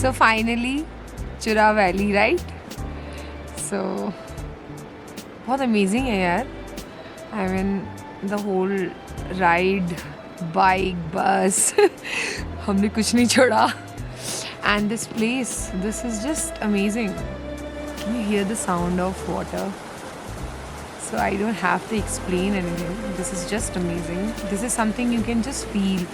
So finally, Chura Valley, right? So बहुत amazing है यार. I mean, the whole ride, bike, bus, हमने कुछ नहीं छोड़ा. And this place, this is just amazing. Can you hear the sound of water? So I don't have to explain anything. This is just amazing. This is something you can just feel.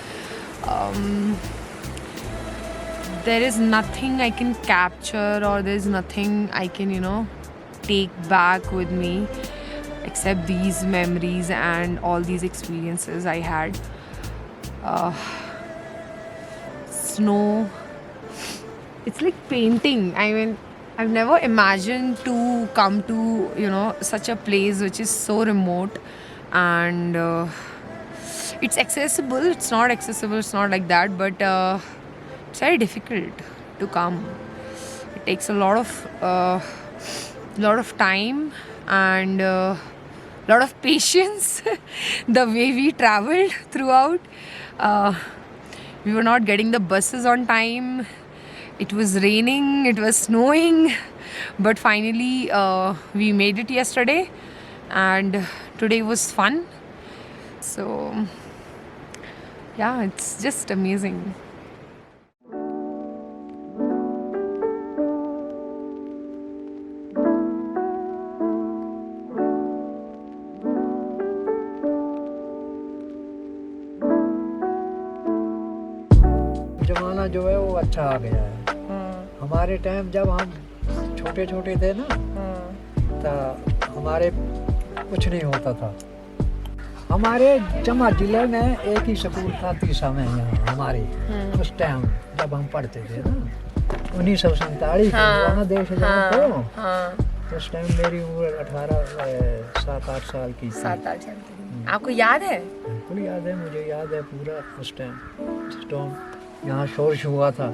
There is nothing I can capture, or there's nothing I can, take back with me except these memories and all these experiences I had. Snow, it's like painting. I mean, I've never imagined to come to, such a place which is so remote, and it's accessible. It's not accessible, it's not like that, but it's very difficult to come. It takes a lot of time and lot of patience. The way we traveled throughout, we were not getting the buses on time. It was raining, it was snowing, but finally we made it yesterday, and today was fun. So yeah, it's just amazing. जमाना जो है वो अच्छा आ गया है। हमारे time जब हम छोटे छोटे थे ना, तो हमारे कुछ नहीं होता था। हमारे जमा जिले में एक ही स्कूल था तीसा में, यहाँ हमारे उस टाइम जब हम पढ़ते थे ना, 1947 पुराना देश जानते हो। उस टाइम मेरी उम्र 7-8 साल की थी। 7-8 साल की। आपको याद है? बिल्कुल याद है, मुझे याद है पूरा। उस टाइम यहाँ शोर हुआ था।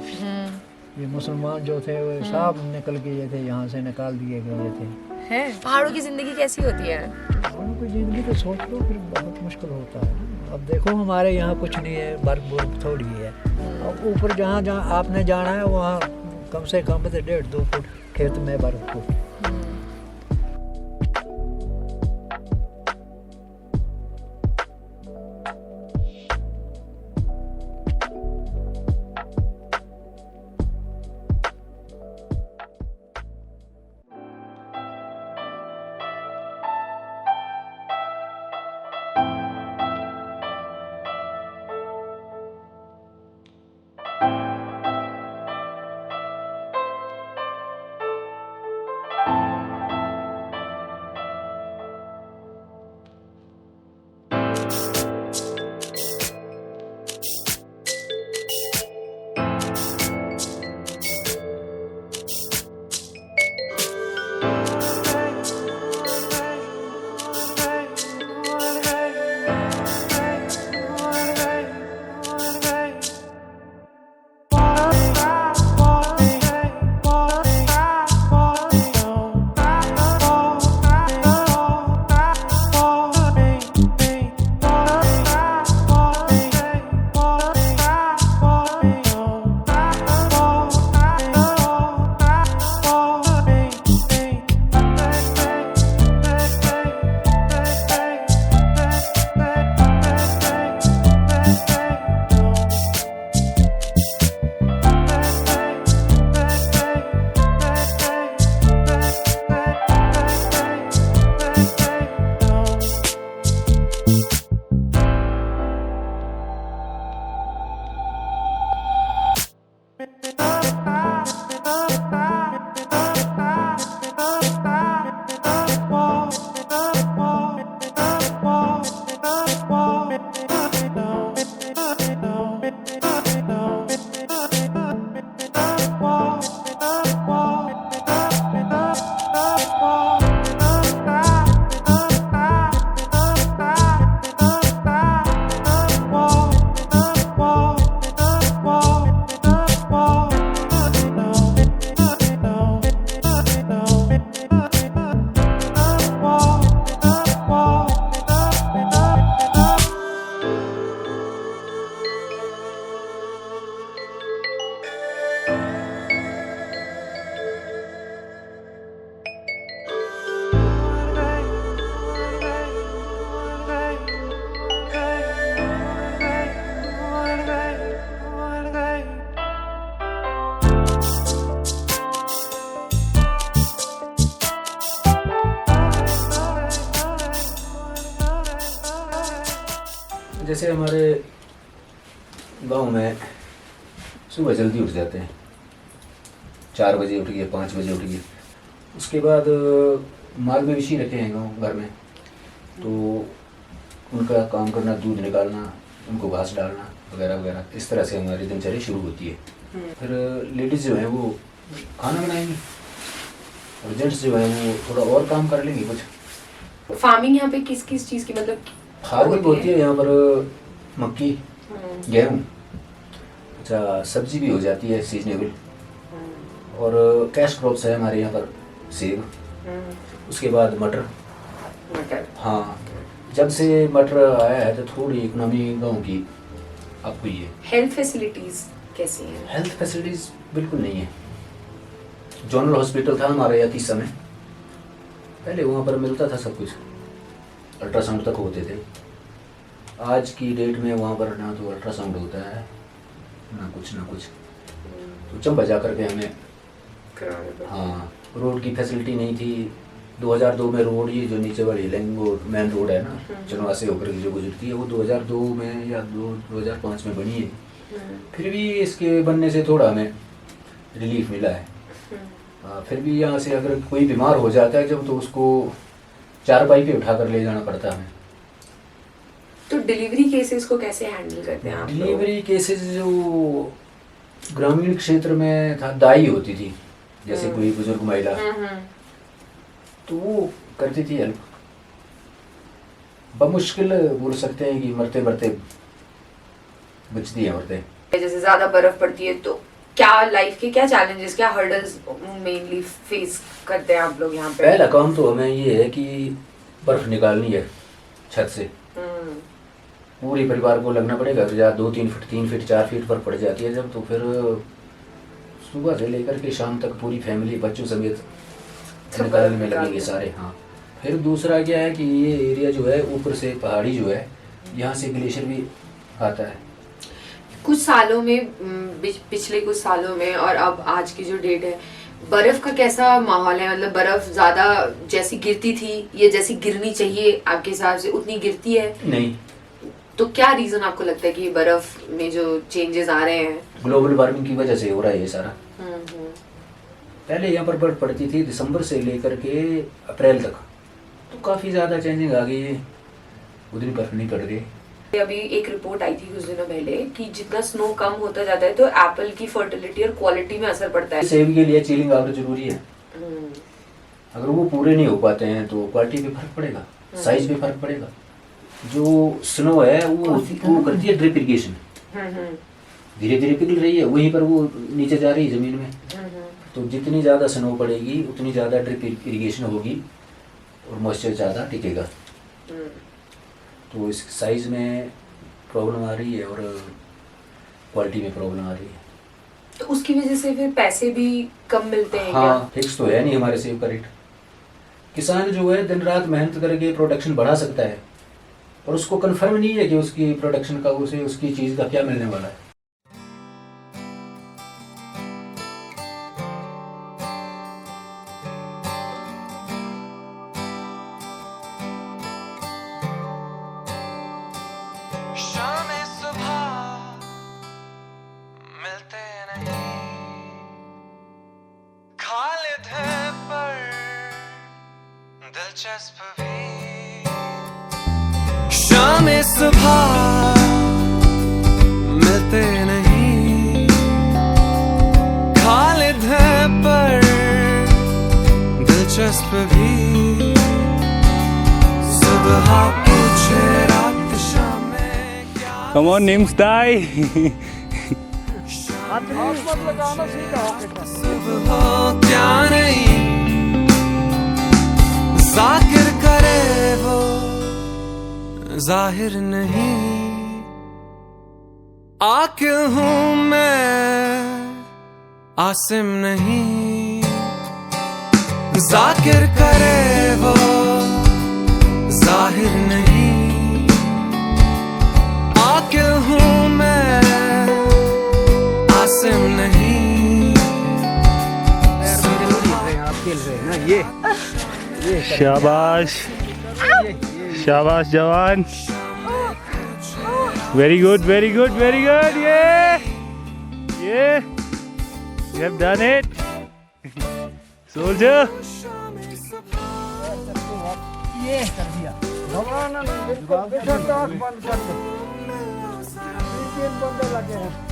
ये मुसलमान जो थे वो सब निकल गए थे, यहाँ से निकाल दिए गए थे। हैं? पहाड़ों की जिंदगी कैसी होती है? पहाड़ों की जिंदगी तो सोच लो, फिर बहुत मुश्किल होता है। अब देखो हमारे यहाँ कुछ नहीं है, बर्फ थोड़ी है। अब ऊपर जहाँ जहाँ आपने जाना है वहाँ कम से कम 1.5-2 फुट खेत में बर्फ हो। जैसे हमारे गांव में सुबह जल्दी उठ जाते हैं, 4 बजे उठ गए, 5 बजे उठ गए। उसके बाद माल मवेशी रखे हैं गाँव घर में, तो उनका काम करना, दूध निकालना, उनको घास डालना वगैरह वगैरह, इस तरह से हमारी दिनचर्या शुरू होती है। फिर लेडीज़ जो हैं वो खाना बनाएंगी और जेंट्स जो हैं वो थोड़ा और काम कर लेंगे कुछ। फार्मिंग यहाँ पे किस किस चीज़ की, मतलब फार्मिंग होती है यहाँ पर मक्की, गेहूँ, अच्छा सब्जी भी हो जाती है सीजनेबल, और कैश क्रॉप्स है हमारे यहाँ पर सेब, उसके बाद मटर। हाँ, जब से मटर आया है तो थोड़ी इकोनॉमी गाँव की अप हुई है। हेल्थ फैसिलिटीज़ कैसी हैं? हेल्थ फैसिलिटीज़ बिल्कुल नहीं है। जनरल हॉस्पिटल था हमारे यहाँ 30 समय पहले, वहाँ पर मिलता था सब कुछ, अल्ट्रासाउंड तक होते थे। आज की डेट में वहाँ पर ना तो अल्ट्रासाउंड होता है ना कुछ, तो चंबा जा करके हमें, हाँ, रोड की फैसिलिटी नहीं थी। 2002 में रोड, ये जो नीचे वाली लेंगो मेन रोड है ना, चनवा से होकर जो गुजरती है, वो 2002 में या 2005 में बनी है। फिर भी इसके बनने से थोड़ा हमें रिलीफ मिला है। फिर भी यहाँ से अगर कोई बीमार हो जाता है जब, तो उसको 4 पाई पे उठा कर ले जाना पड़ता है हमें। तो डिलीवरी केसेस को कैसे हैंडल करते हैं आप लोग? डिलीवरी केसेस जो ग्रामीण क्षेत्र में था, दाई होती थी, जैसे कोई बुजुर्ग महिला, तो वो करती थी हेल्प। बमुश्किल बोल सकते हैं कि मरते मरते बचती है औरतें। जैसे ज्यादा बर्फ पड़ती है तो क्या लाइफ के क्या चैलेंजेस, क्या हर्डल्स मेनली फेस करते हैं आप लोग यहाँ पे? पहला काम तो हमें ये है कि बर्फ निकालनी है छत से। पूरे परिवार को लगना पड़ेगा, तो या 2-3 फीट 3 फीट 4 फीट पर पड़ जाती है जब, तो फिर सुबह से लेकर के शाम तक पूरी फैमिली बच्चों समेत निकालने में लगेंगे सारे। हाँ, फिर दूसरा क्या है कि ये एरिया जो है ऊपर से पहाड़ी जो है, यहाँ से ग्लेशियर भी आता है। कुछ सालों में, पिछले कुछ सालों में और अब आज की जो डेट है, बर्फ का कैसा माहौल है? मतलब बर्फ ज्यादा जैसी गिरती थी या जैसी गिरनी चाहिए आपके हिसाब से उतनी गिरती है? नहीं। तो क्या रीजन आपको लगता है कि बर्फ में जो चेंजेस आ रहे हैं? ग्लोबल वार्मिंग की वजह से हो रहा है ये सारा। पहले यहाँ पर बर्फ पड़ती थी दिसंबर से लेकर के अप्रैल तक, तो काफ़ी ज़्यादा चेंजिंग आ गई है, उतनी बर्फ नहीं पड़ रही। अभी एक रिपोर्ट आई थी कुछ दिनों पहले कि जितना स्नो कम होता जाता है तो एप्पल की फर्टिलिटी और क्वालिटी में असर पड़ता है। सेब के लिए चीलिंग आवृत्ति जरूरी है। अगर वो पूरे नहीं हो पाते हैं तो क्वालिटी पे फर्क पड़ेगा, साइज पे फर्क पड़ेगा। जो स्नो है वो करती है ड्रिप इरिगेशन, धीरे धीरे पिघल रही है, वहीं पर वो नीचे जा रही है जमीन में। तो जितनी ज़्यादा स्नो पड़ेगी उतनी ज़्यादा ड्रिप इरिगेशन होगी और मॉइस्चर ज़्यादा टिकेगा। तो इस साइज में प्रॉब्लम आ रही है और क्वालिटी में प्रॉब्लम आ रही है। तो उसकी वजह से फिर पैसे भी कम मिलते हैं? हाँ, फिक्स तो है नहीं हमारे सेब का रेट। किसान जो है दिन रात मेहनत करके प्रोडक्शन बढ़ा सकता है, और उसको कंफर्म नहीं है कि उसकी प्रोडक्शन का, उसे उसकी चीज़ का क्या मिलने वाला है। शाम सुबह मिलते नहीं, खालिद है पर दिलचस्प भी, सुबह पूछे रात शाम में क्या। Come on, name's die. सुबह क्या नहीं जाकिर करे वो जाहिर नहीं, आकिल हूँ मैं आसिम नहीं, जाकिर करे वो जाहिर नहीं, आकिल हूँ मैं आसिम नहीं। आप खेल रहे हैं ना, ये शाबाश, शाबाश जवान। Very good, very good, very good. Yeah, yeah. You have done it, soldier. ये कर दिया घबराना नहीं बिल्कुल बेशक आँख बंद कर दो 3 बंदे लगे हैं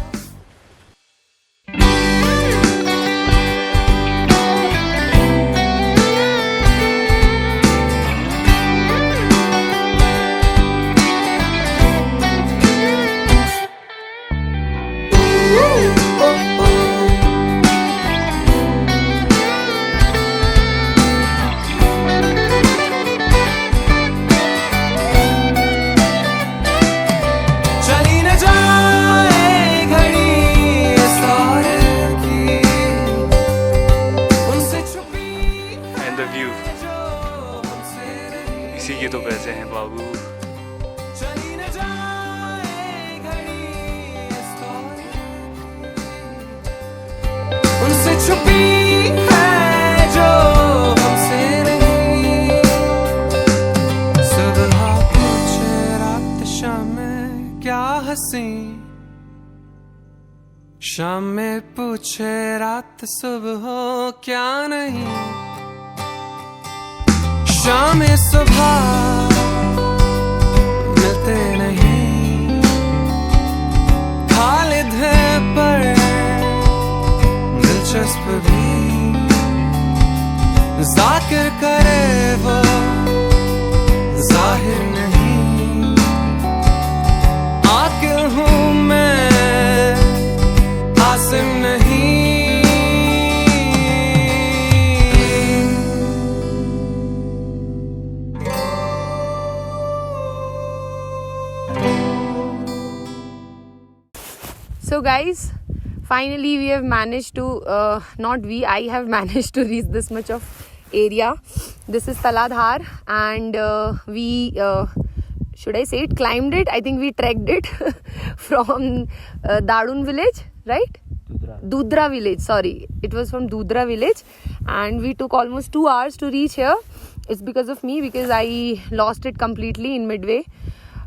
इसी के तो पैसे हैं बाबू। उनसे छुपी है जो हमसे नहीं, सुबह पूछे रात शाम में क्या हंसी, शाम में पूछे रात सुबह हो क्या नहीं, शाम में सुबह मिलते नहीं, खालिद है पर दिलचस्प भी, जाकिर करे वो जाहिर नहीं, आकिल हूँ मैं आसिम नहीं। So guys, finally we have managed to, I have managed to reach this much of area. This is Taladhar and we, should I say it, climbed it? I think we trekked it from Dadun village, right? Dudra village, sorry. It was from Dudra village and we took almost 2 hours to reach here. It's because of me, because I lost it completely in midway.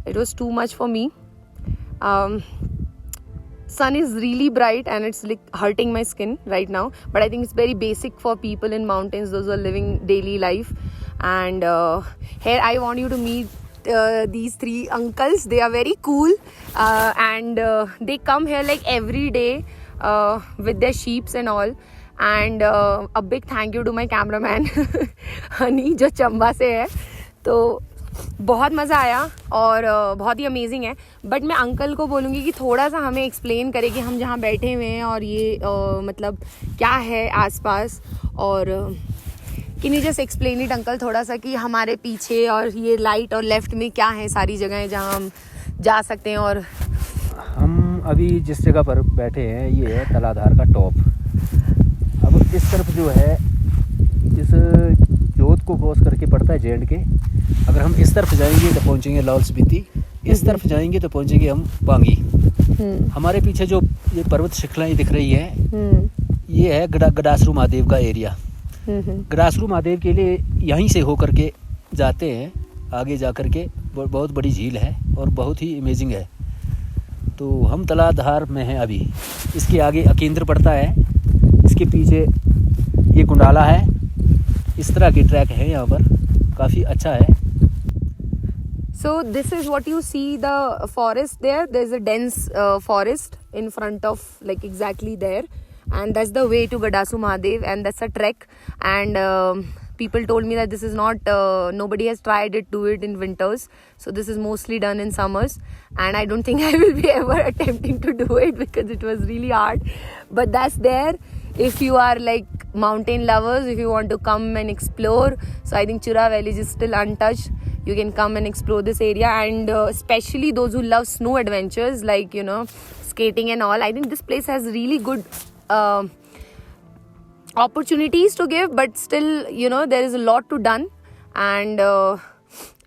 It was too much for me. Sun is really bright and it's like hurting my skin right now, but I think it's very basic for people in mountains, those who are living daily life. And here I want you to meet these 3 uncles. They are very cool and they come here like every day with their sheeps and all. And a big thank you to my cameraman Honey, जो चंबा से है. तो बहुत मज़ा आया और बहुत ही amazing है. बट मैं अंकल को बोलूँगी कि थोड़ा सा हमें एक्सप्लेन करे कि हम जहाँ बैठे हुए हैं और ये मतलब क्या है आसपास. और can you just explain it uncle थोड़ा सा कि हमारे पीछे और ये राइट और लेफ्ट में क्या है सारी जगहें जहाँ हम जा सकते हैं. और हम अभी जिस जगह पर बैठे हैं ये है तलाधार का टॉप. अब इस तरफ जो है इस जोत को क्रॉस करके पड़ता है जेंड के. अगर हम इस तरफ जाएंगे तो पहुंचेंगे लाहौल स्पीति, इस तरफ जाएंगे तो पहुंचेंगे हम बांगी. हमारे पीछे जो ये पर्वत श्रृंखलाएं दिख रही है ये है गडासरू महादेव का एरिया. गडासरू महादेव के लिए यहीं से होकर के जाते हैं. आगे जा कर के बहुत बड़ी झील है और बहुत ही अमेजिंग है. तो हम तलाधार में हैं अभी. इसके आगे अकेंद्र पड़ता है, इसके पीछे ये कुंडाला है. इस तरह के ट्रैक है यहाँ पर, काफ़ी अच्छा है. So this is what you see, the forest there. There's a dense forest in front of, like exactly there, and that's the way to Gadasu Mahadev, and that's a trek. And people told me that this is not, nobody has tried it, do it in winters. So this is mostly done in summers, and I don't think I will be ever attempting to do it because it was really hard. But that's there. If you are like mountain lovers, if you want to come and explore, so I think Chura Valley is still untouched. You can come and explore this area, and especially those who love snow adventures like, you know, skating and all. I think this place has really good opportunities to give, but still, you know, there is a lot to done. And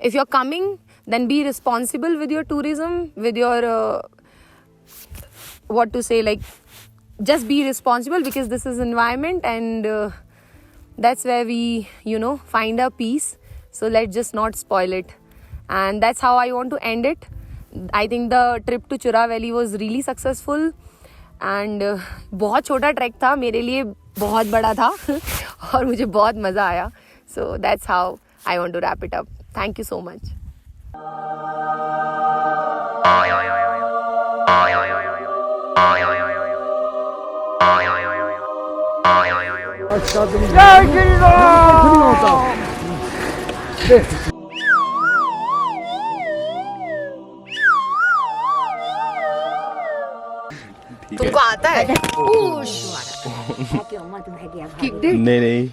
if you're coming, then be responsible with your tourism, with your what to say, like just be responsible, because this is environment, and that's where we, you know, find our peace. So let's just not spoil it. And that's how I want to end it. I think the trip to Chura Valley was really successful and बहुत छोटा track था, मेरे लिए बहुत बड़ा था और मुझे बहुत मज़ा आया. So that's how I want to wrap it up. Thank you so much. तुमको आता है? नहीं नहीं